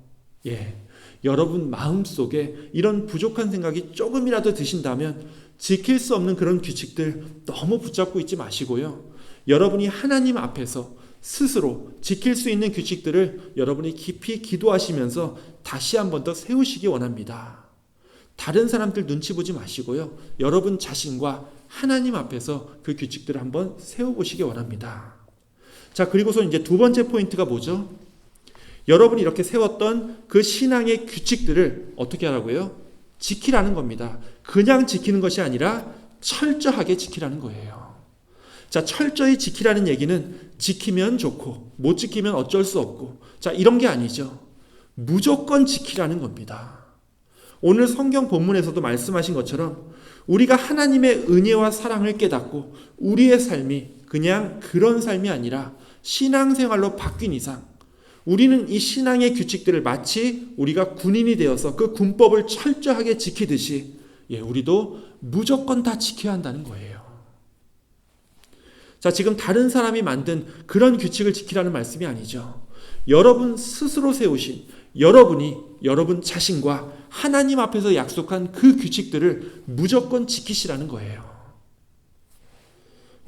Speaker 1: 여러분 마음속에 이런 부족한 생각이 조금이라도 드신다면 지킬 수 없는 그런 규칙들 너무 붙잡고 있지 마시고요, 여러분이 하나님 앞에서 스스로 지킬 수 있는 규칙들을 여러분이 깊이 기도하시면서 다시 한 번 더 세우시기 원합니다. 다른 사람들 눈치 보지 마시고요, 여러분 자신과 하나님 앞에서 그 규칙들을 한번 세워보시기 원합니다. 자, 그리고서 이제 두 번째 포인트가 뭐죠? 여러분이 이렇게 세웠던 그 신앙의 규칙들을 어떻게 하라고요? 지키라는 겁니다. 그냥 지키는 것이 아니라 철저하게 지키라는 거예요. 자, 철저히 지키라는 얘기는 지키면 좋고 못 지키면 어쩔 수 없고, 자, 이런 게 아니죠. 무조건 지키라는 겁니다. 오늘 성경 본문에서도 말씀하신 것처럼 우리가 하나님의 은혜와 사랑을 깨닫고 우리의 삶이 그냥 그런 삶이 아니라 신앙생활로 바뀐 이상 우리는 이 신앙의 규칙들을 마치 우리가 군인이 되어서 그 군법을 철저하게 지키듯이 우리도 무조건 다 지켜야 한다는 거예요. 자, 지금 다른 사람이 만든 그런 규칙을 지키라는 말씀이 아니죠. 여러분 스스로 세우신, 여러분이 여러분 자신과 하나님 앞에서 약속한 그 규칙들을 무조건 지키시라는 거예요.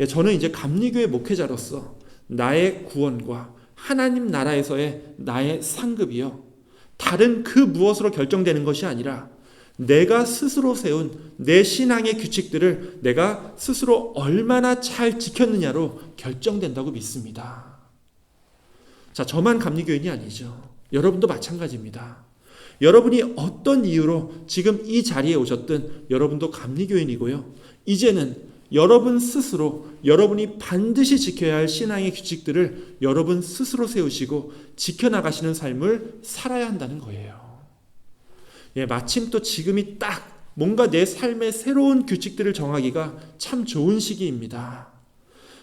Speaker 1: 저는 이제 감리교회 목회자로서 나의 구원과 하나님 나라에서의 나의 상급이요, 다른 그 무엇으로 결정되는 것이 아니라 내가 스스로 세운 내 신앙의 규칙들을 내가 스스로 얼마나 잘 지켰느냐로 결정된다고 믿습니다. 자, 저만 감리교인이 아니죠. 여러분도 마찬가지입니다. 여러분이 어떤 이유로 지금 이 자리에 오셨든 여러분도 감리교인이고요, 이제는 여러분 스스로 여러분이 반드시 지켜야 할 신앙의 규칙들을 여러분 스스로 세우시고 지켜나가시는 삶을 살아야 한다는 거예요. 마침 또 지금이 딱 뭔가 내 삶의 새로운 규칙들을 정하기가 참 좋은 시기입니다.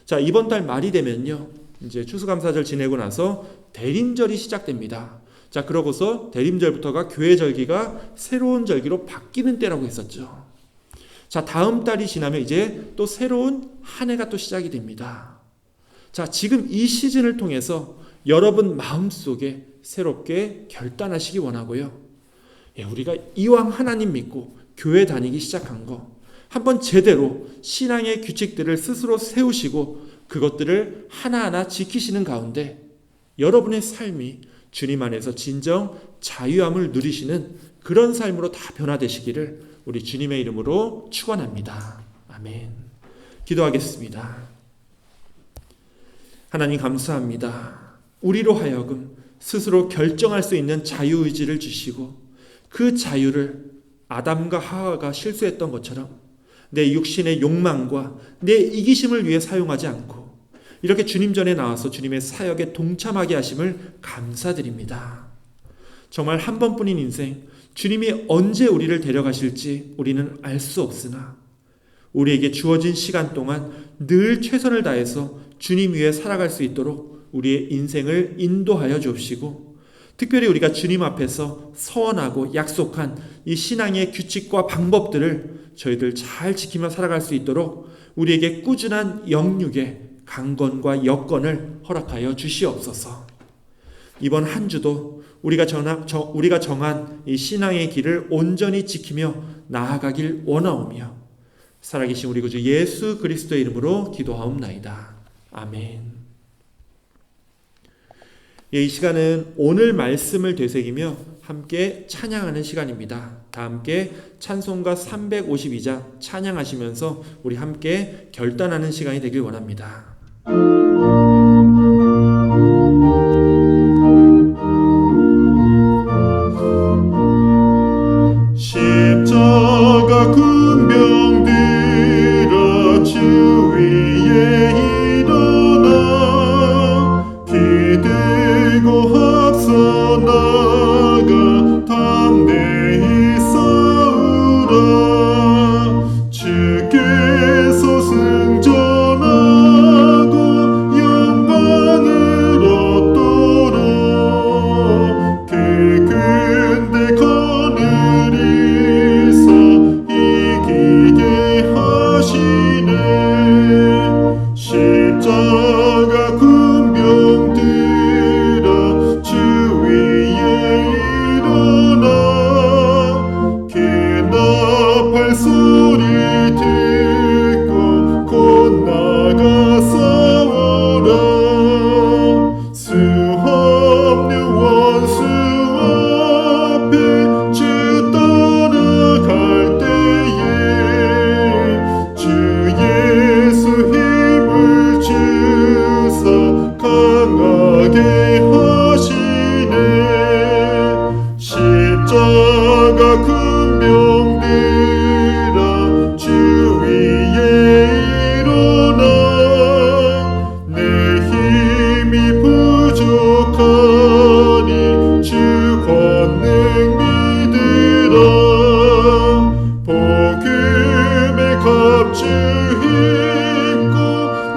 Speaker 1: 자, 이번 달 말이 되면요, 이제 추수감사절 지내고 나서 대림절이 시작됩니다. 자, 그러고서 대림절부터가 교회 절기가 새로운 절기로 바뀌는 때라고 했었죠. 자, 다음 달이 지나면 이제 또 새로운 한 해가 또 시작이 됩니다. 자, 지금 이 시즌을 통해서 여러분 마음속에 새롭게 결단하시기 원하고요. 우리가 이왕 하나님 믿고 교회 다니기 시작한 거 한번 제대로 신앙의 규칙들을 스스로 세우시고 그것들을 하나하나 지키시는 가운데 여러분의 삶이 주님 안에서 진정 자유함을 누리시는 그런 삶으로 다 변화되시기를 우리 주님의 이름으로 축원합니다. 아멘. 기도하겠습니다. 하나님 감사합니다. 우리로 하여금 스스로 결정할 수 있는 자유의지를 주시고 그 자유를 아담과 하와가 실수했던 것처럼 내 육신의 욕망과 내 이기심을 위해 사용하지 않고 이렇게 주님 전에 나와서 주님의 사역에 동참하게 하심을 감사드립니다. 정말 한 번뿐인 인생, 주님이 언제 우리를 데려가실지 우리는 알 수 없으나 우리에게 주어진 시간 동안 늘 최선을 다해서 주님 위해 살아갈 수 있도록 우리의 인생을 인도하여 주옵시고 특별히 우리가 주님 앞에서 서원하고 약속한 이 신앙의 규칙과 방법들을 저희들 잘 지키며 살아갈 수 있도록 우리에게 꾸준한 영육의 강건과 여건을 허락하여 주시옵소서. 이번 한 주도 우리가 정한 이 신앙의 길을 온전히 지키며 나아가길 원하오며 살아계신 우리 구주 예수 그리스도의 이름으로 기도하옵나이다. 아멘. 이 시간은 오늘 말씀을 되새기며 함께 찬양하는 시간입니다. 다 함께 찬송가 352장 찬양하시면서 우리 함께 결단하는 시간이 되길 원합니다.
Speaker 2: 십자가 군병 들어 주 위에 일어나 기들고 앞서 나가 담대히 싸우라. 주께서 승전하고 영광을 얻도록 그 근대 거느리서 이기게 하시네. 십자가 군병 들어 주 위에 일어나 그 나팔 소리 듣고 곧 나가 싸워라. 수 없는 원수 앞에 주 따라갈 때에 주 예수 힘을 주사 강하게 하시네. 십자가 군병 들어 주 위에 일어나 내 힘이 부족하니 주 권능 믿으라. 복음의 갑주 입고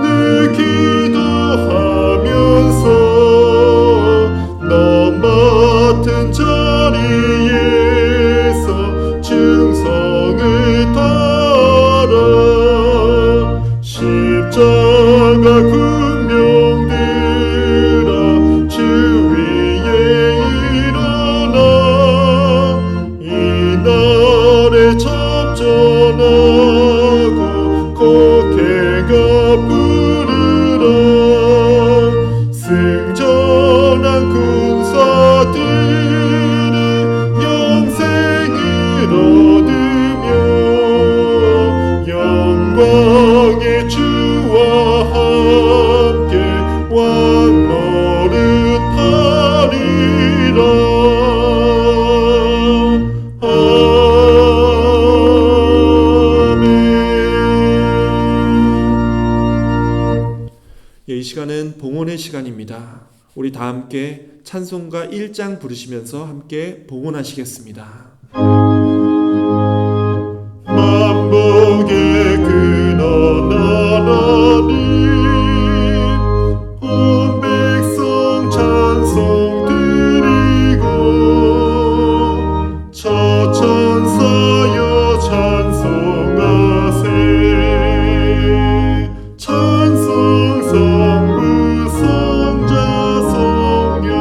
Speaker 2: 늘 기도하면서 너 맡은 자리에서 충성을 다하라. 십자가 군병 들어 주 위에 일어나 이날에 접전하고 곡해가 부르라. 승전한 군사들은 영생을 얻으며 영광의 주와 함께 왕노릇하리라.
Speaker 1: 이 시간은 봉헌의 시간입니다. 우리 다 함께 찬송가 1장 부르시면서 함께 봉헌하시겠습니다.
Speaker 2: 만복의 근원 하나님 온 백성 찬송 드리고 천사여 찬송하세. 찬송 성부 성자 성령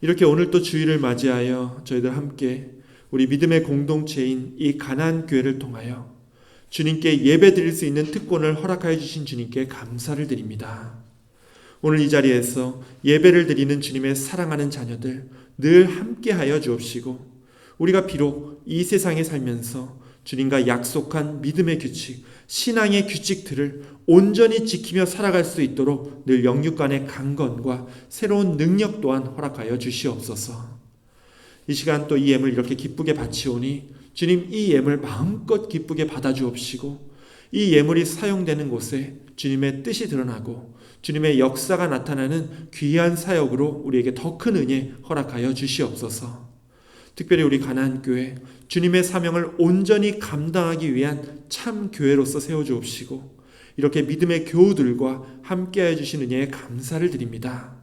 Speaker 1: 이렇게 오늘 또 주일을 맞이하여 저희들 함께 우리 믿음의 공동체인 이 가나안 교회를 통하여 주님께 예배 드릴 수 있는 특권을 허락하여 주신 주님께 감사를 드립니다. 오늘 이 자리에서 예배를 드리는 주님의 사랑하는 자녀들 늘 함께하여 주옵시고, 우리가 비록 이 세상에 살면서 주님과 약속한 믿음의 규칙, 신앙의 규칙들을 온전히 지키며 살아갈 수 있도록 늘 영육 간의 강건과 새로운 능력 또한 허락하여 주시옵소서. 이 시간 또 이 예물 이렇게 기쁘게 바치오니 주님, 이 예물 마음껏 기쁘게 받아주옵시고, 이 예물이 사용되는 곳에 주님의 뜻이 드러나고 주님의 역사가 나타나는 귀한 사역으로 우리에게 더 큰 은혜 허락하여 주시옵소서. 특별히 우리 가나안 교회, 주님의 사명을 온전히 감당하기 위한 참 교회로서 세워주옵시고, 이렇게 믿음의 교우들과 함께해 주신 은혜에 감사를 드립니다.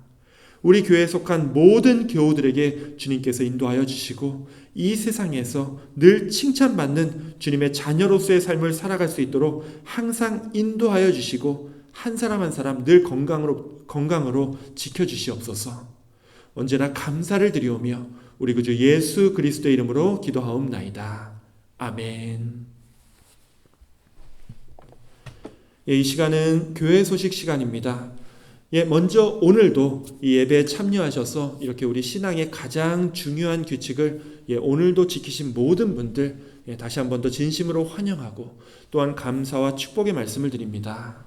Speaker 1: 우리 교회에 속한 모든 교우들에게 주님께서 인도하여 주시고, 이 세상에서 늘 칭찬받는 주님의 자녀로서의 삶을 살아갈 수 있도록 항상 인도하여 주시고, 한 사람 한 사람 늘 건강으로 지켜주시옵소서. 언제나 감사를 드리오며 우리 구주 예수 그리스도의 이름으로 기도하옵나이다. 아멘. 이 시간은 교회 소식 시간입니다. 먼저 오늘도 이 예배에 참여하셔서 이렇게 우리 신앙의 가장 중요한 규칙을 오늘도 지키신 모든 분들 다시 한 번 더 진심으로 환영하고 또한 감사와 축복의 말씀을 드립니다.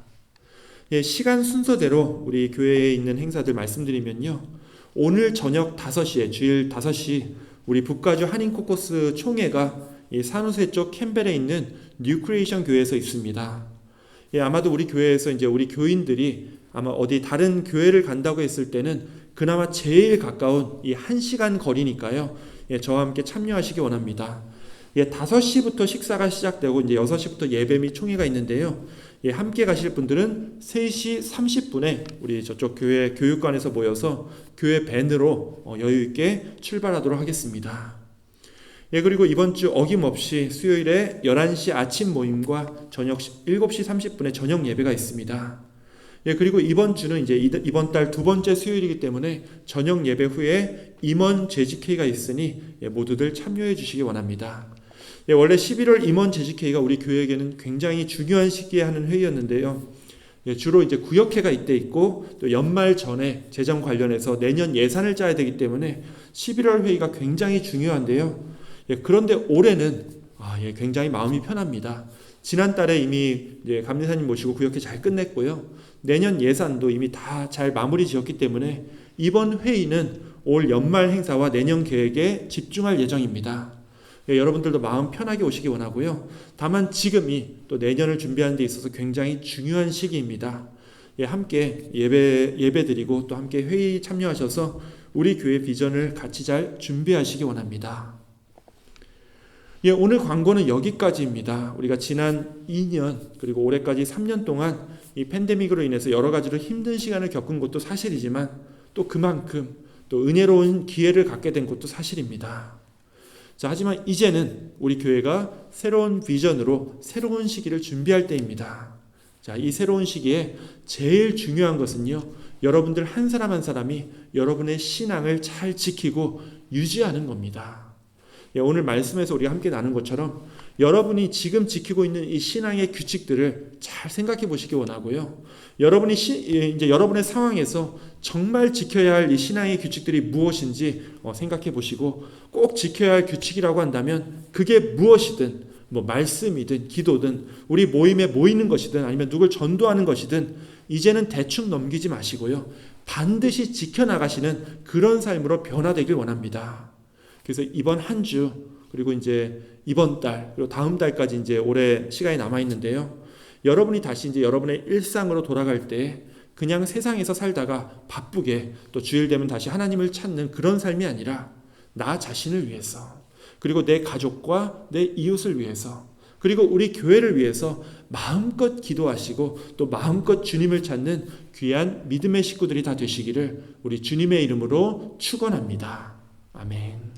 Speaker 1: 시간 순서대로 우리 교회에 있는 행사들 말씀드리면요, 오늘 저녁 5시에 주일 5시 우리 북가주 한인 코커스 총회가 이 산호세 쪽 캠벨에 있는 뉴크리에이션 교회에서 있습니다. 아마도 우리 교회에서 이제 우리 교인들이 아마 어디 다른 교회를 간다고 했을 때는 그나마 제일 가까운 이 1시간 거리니까요. 저와 함께 참여하시기 원합니다. 5시부터 식사가 시작되고 이제 6시부터 예배 및 총회가 있는데요. 함께 가실 분들은 3시 30분에 우리 저쪽 교회 교육관에서 모여서 교회 밴으로 여유 있게 출발하도록 하겠습니다. 그리고 이번 주 어김없이 수요일에 11시 아침 모임과 저녁 7시 30분에 저녁 예배가 있습니다. 그리고 이번 주는 이제 이번 달 2번째 수요일이기 때문에 저녁 예배 후에 임원 재직회의가 있으니 모두들 참여해 주시기 원합니다. 원래 11월 임원 재직회의가 우리 교회에게는 굉장히 중요한 시기에 하는 회의였는데요. 주로 이제 구역회가 이때 있고 또 연말 전에 재정 관련해서 내년 예산을 짜야 되기 때문에 11월 회의가 굉장히 중요한데요. 그런데 올해는 굉장히 마음이 편합니다. 지난달에 이미 감리사님 모시고 구역회 잘 끝냈고요. 내년 예산도 이미 다 잘 마무리 지었기 때문에 이번 회의는 올 연말 행사와 내년 계획에 집중할 예정입니다. 여러분들도 마음 편하게 오시기 원하고요. 다만 지금이 또 내년을 준비하는 데 있어서 굉장히 중요한 시기입니다. 함께 예배 드리고 또 함께 회의 참여하셔서 우리 교회 비전을 같이 잘 준비하시기 원합니다. 오늘 광고는 여기까지입니다. 우리가 지난 2년 그리고 올해까지 3년 동안 이 팬데믹으로 인해서 여러 가지로 힘든 시간을 겪은 것도 사실이지만 또 그만큼 또 은혜로운 기회를 갖게 된 것도 사실입니다. 하지만 이제는 우리 교회가 새로운 비전으로 새로운 시기를 준비할 때입니다. 이 새로운 시기에 제일 중요한 것은요, 여러분들 한 사람 한 사람이 여러분의 신앙을 잘 지키고 유지하는 겁니다. 오늘 말씀에서 우리가 함께 나눈 것처럼 여러분이 지금 지키고 있는 이 신앙의 규칙들을 잘 생각해 보시기 원하고요. 여러분이 이제 여러분의 상황에서 정말 지켜야 할 이 신앙의 규칙들이 무엇인지 생각해 보시고, 꼭 지켜야 할 규칙이라고 한다면 그게 무엇이든 말씀이든 기도든 우리 모임에 모이는 것이든 아니면 누굴 전도하는 것이든 이제는 대충 넘기지 마시고요. 반드시 지켜나가시는 그런 삶으로 변화되길 원합니다. 그래서 이번 한 주 그리고 이제 이번 달 그리고 다음 달까지 이제 올해 시간이 남아 있는데요. 여러분이 다시 이제 여러분의 일상으로 돌아갈 때 그냥 세상에서 살다가 바쁘게 또 주일 되면 다시 하나님을 찾는 그런 삶이 아니라 나 자신을 위해서, 그리고 내 가족과 내 이웃을 위해서, 그리고 우리 교회를 위해서 마음껏 기도하시고 또 마음껏 주님을 찾는 귀한 믿음의 식구들이 다 되시기를 우리 주님의 이름으로 축원합니다. 아멘.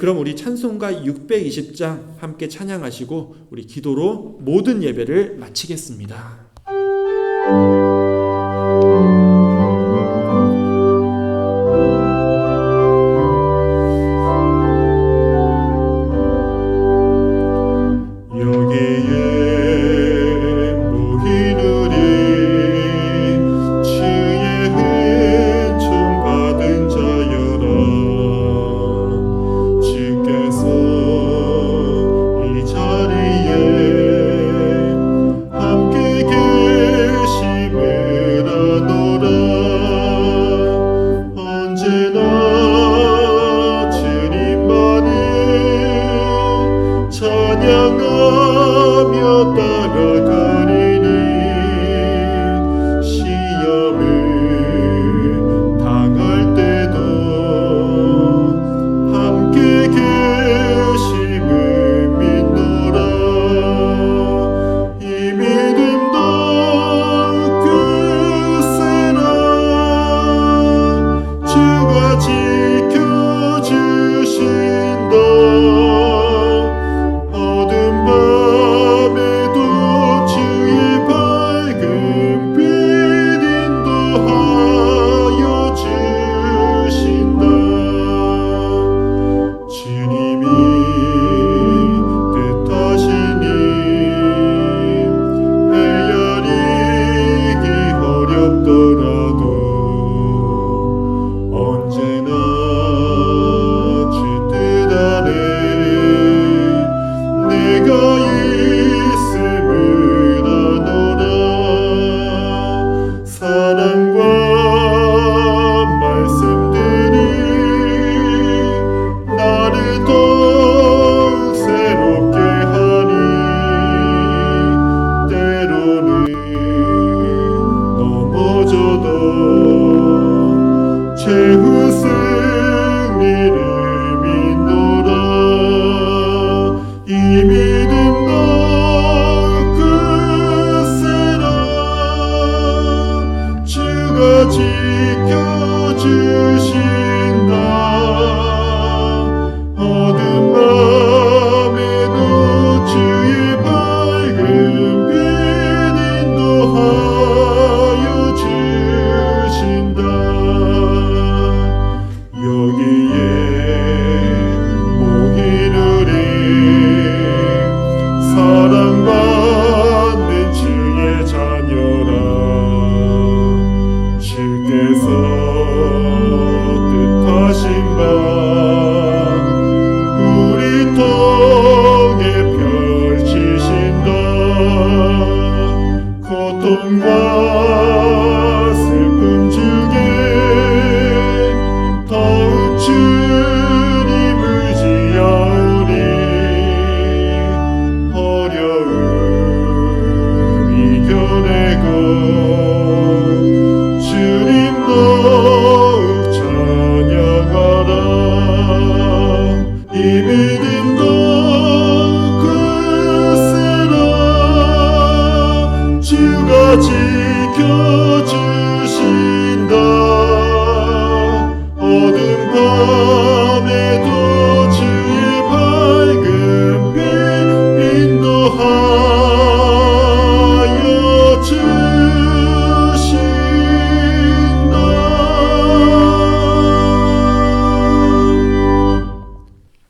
Speaker 1: 그럼 우리 찬송가 620장 함께 찬양하시고 우리 기도로 모든 예배를 마치겠습니다.
Speaker 2: 최후 승리를 믿노라. 이 믿음 더욱 굳세라. 주가 지켜주신다. 어둠 밤에도 주의 밝은 빛 인도하여 주신다. 여기에 모인 우리 사랑받는 주의 자녀라. 주께서 뜻하신 바 우리 통해 펼치신다. 고통과 슬픔 중에 더욱 주님 의지하오니 어려움 이겨내고 주님 더욱 찬양하라. 이 믿음 더욱 굳세라. 주가 지켜주신다. 어둠 밤에도 주의 밝은 빛 인도하여 주신다.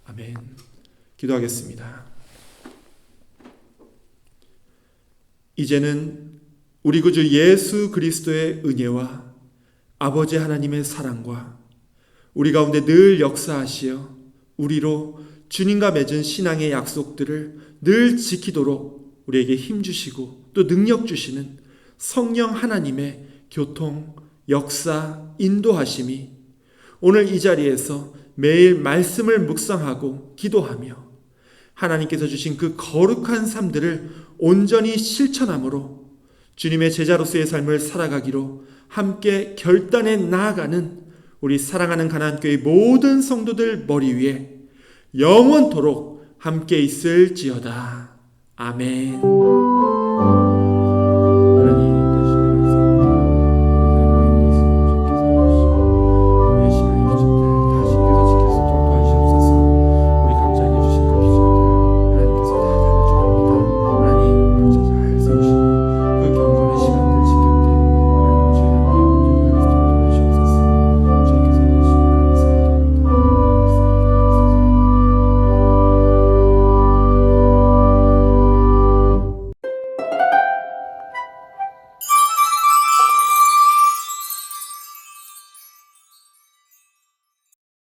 Speaker 1: 아멘. 기도하겠습니다. 이제는 우리 구주 예수 그리스도의 은혜와 아버지 하나님의 사랑과 우리 가운데 늘 역사하시어 우리로 주님과 맺은 신앙의 약속들을 늘 지키도록 우리에게 힘주시고 또 능력 주시는 성령 하나님의 교통, 역사, 인도하심이 오늘 이 자리에서 매일 말씀을 묵상하고 기도하며 하나님께서 주신 그 거룩한 삶들을 온전히 실천함으로 주님의 제자로서의 삶을 살아가기로 함께 결단해 나아가는 우리 사랑하는 가나안교회 모든 성도들 머리 위에 영원토록 함께 있을지어다. 아멘.